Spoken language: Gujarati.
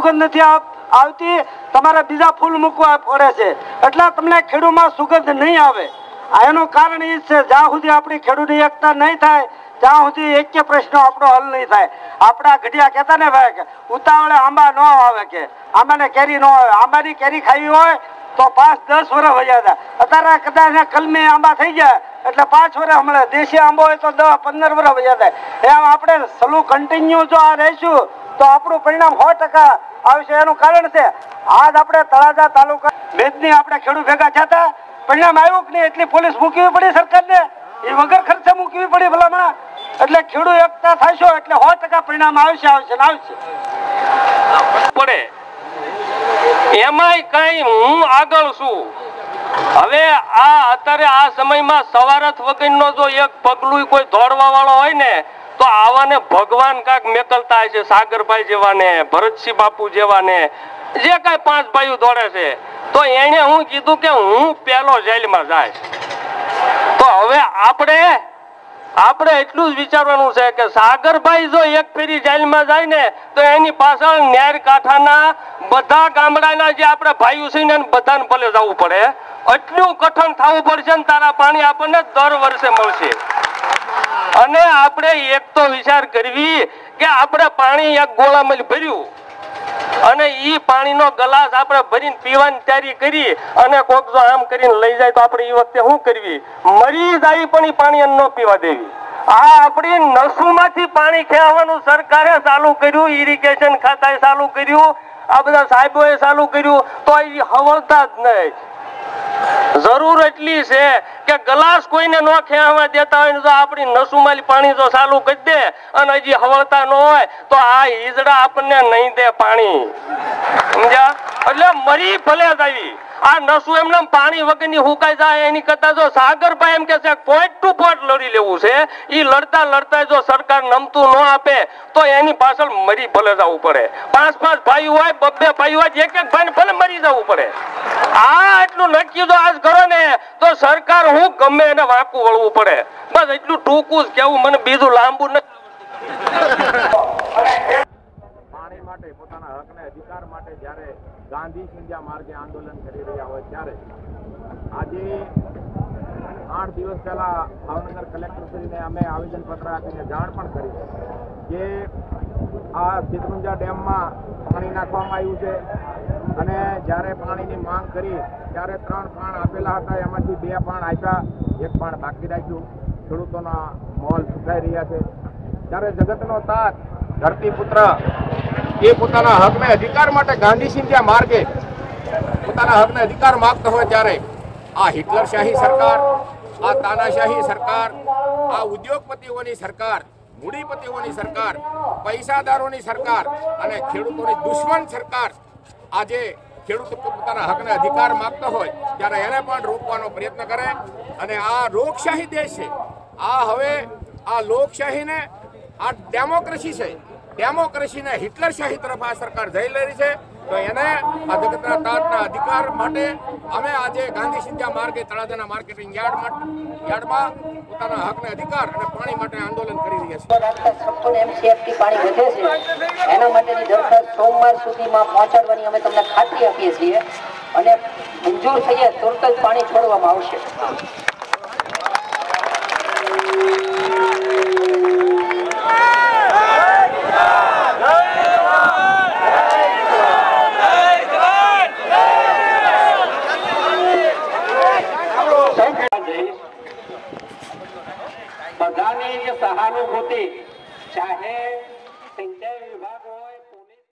સુગંધ નથી આવતી, તમારે બીજા ફૂલ મૂકવા પડે છે, એટલે તમને ખેડૂમાં સુગંધ નહીં આવે। એનું કારણ એ છે, જ્યાં સુધી આપણી ખેડૂતની એકતા નહીં થાય ત્યાં સુધી એક પ્રશ્ન આપણો હલ નહીં થાય। આપણા ઘડિયા કહેતા ને ભાઈ કે ઉતાવળે આંબા ન આવે, કે આંબાને કેરી ન આવે, આંબાની કેરી ખાવી હોય તો 5-10 વર્ષ વયા જાય। અત્યારે કદાચ કલમી આંબા થઈ જાય એટલે 5 વર્ષ મળે, દેશી આંબો હોય તો 10-15 વર્ષ વયા જાય। એમ આપણે સલું કન્ટિન્યુ જો આ રહીશું તો આપણું પરિણામ 100% આવશે। એનું કારણ છે આજ આપણે તળાજા તાલુકા ભેજની આપણે ખેડૂત ભેગા થયા, પરિણામ આવ્યું કે નહીં, એટલી પોલીસ મૂકવી પડી સરકારને, એ વગર ખર્ચે મૂકવી પડી ભલામણ। એટલે ખેડૂત એકતા થશો એટલે 100% પરિણામ આવશે પડે। એમાંય કઈ હું આગળ છું। હવે આ અત્યારે આ સમયમાં સવારથ વગરનો જો એક પગલું કોઈ દોડવા વાળો હોય ને તો આવાને ભગવાન કાંક મેકલતા છે, સાગરભાઈ જેવાને, ભરતસિંહ બાપુ જેવાને, જે કઈ 5 ભાઈઓ દોડે છે, તો એને હું કીધું કે હું પેલો જેલમાં જાય। તો હવે આપણે એટલું જ વિચારવાનું છે કે સાગરભાઈ જો એક ફેરી જેલમાં જાય ને તો એની પાછળ નેર કાંઠાના બધા ગામડાના જે આપણે ભાઈઓ છે ને બધાને ભલે જવું પડે, એટલું કઠણ થવું પડશે ને તારા પાણી આપણને દર વર્ષે મળશે। અને આપણે એક તો વિચાર કરવી કે આપણે પાણી એક ગોળામાં ભર્યું અને ઈ પાણીનો ગ્લાસ આપણે ભરીને પીવાની તૈયારી કરી અને કોક જો આમ કરીને લઈ જાય તો આપણે એ વખતે શું કરવી, મરી જાય પણ એ પાણી ન પીવા દેવી। આ આપણી નસુમાંથી પાણી ખેવાનું સરકારે ચાલુ કર્યું, ઇરિગેશન ખાતાએ ચાલુ કર્યું, આ બધા સાહેબોએ ચાલુ કર્યું, તો એ હવળતા જ નહીં। જરૂર એટલી છે કે ગ્લાસ કોઈને ન ખેવા દેતા હોય ને જો આપણી નસુમાલી પાણી જો ચાલુ કરી દે અને હજી હવળતા ન હોય તો આ હિજડા આપણને નહીં દે પાણી, સમજ્યા? એટલે મરી ભલે જાવી, આ નસુ એમને પાણી વગરની હુકાઈ જાય એની કરતા જો સાગરભાઈ એમ કે છે પોઈન્ટ ટુ પોઈન્ટ લડી લેવું છે, એ લડતા જો સરકાર નમતું ન આપે તો એની પાછળ મરી ભલે જવું પડે। 5-5 ભાઈ હોય, 2-2 ભાઈ હોય, એક ભાઈને ભલે મરી જવું પડે। આ એટલું નક્કી જો આજ કરો ને તો સરકાર હું ગમે એને વાંકું વળવું પડે। બસ એટલું ટૂંકું જ કેવું, મને બીજું લાંબુ નથી। પાણી માટે, પોતાના હકને અધિકાર માટે જ્યારે ગાંધી સિંધિયા માર્ગે આંદોલન કરી રહ્યા હોય ત્યારે આજે 8 દિવસ પહેલા ભાવનગર કલેક્ટરશ્રીને અમે આવેદનપત્ર આપીને જાણ પણ કરી કે આ સિદ્ધગુંજા ડેમમાં પાણી નાખવામાં આવ્યું છે અને જ્યારે પાણીની માંગ કરી ત્યારે 3 પાણ આપેલા હતા, એમાંથી 2 પાણ આપ્યા, 1 પાણ બાકી રાખ્યું। ખેડૂતોના મોલ સુકાઈ રહ્યા છે ત્યારે જગતનો તાત ધરતીપુત્ર એ પોતાના હકને અધિકાર માટે ગાંધી સિંધિયા માર્ગે પોતાના હકને અધિકાર માંગતો હોય ત્યારે આ હિટલરશાહી સરકાર, આ તાનાશાહી સરકાર, આ ઉદ્યોગપતિઓની સરકાર, મૂડીપતિઓની સરકાર, પૈસાદારોની સરકાર અને ખેડૂતોની દુશ્મન સરકાર આજે ખેડૂતો પોતાના હકને અધિકાર માંગતો હોય ત્યારે એને પણ રોકવાનો પ્રયત્ન કરે અને આ લોકશાહી દેશ છે, આ હવે આ લોકશાહીને, આ ડેમોક્રેસી છે, ડેમોક્રેસીને હિટલરશાહી તરફ આ સરકાર જઈ રહી છે। તો એને આ જગતના તાતના અધિકાર માટે અમે આજે ગાંધી સિંધિયા માર્ગે તળાજાના માર્કેટિંગ યાર્ડમાં પોતાના હકને અધિકાર અને પાણી માટે આંદોલન કરી રહ્યા છીએ। એમસીએફથી પાણી વધે છે એના માટેની દરખાસ્ત સોમવાર સુધીમાં પહોંચાડવાની અમે તમને ખાતરી આપીએ છીએ અને મંજૂર થઈએ તુરત જ પાણી છોડવામાં આવશે। બધાની જે સહાનુભૂતિ ચાહે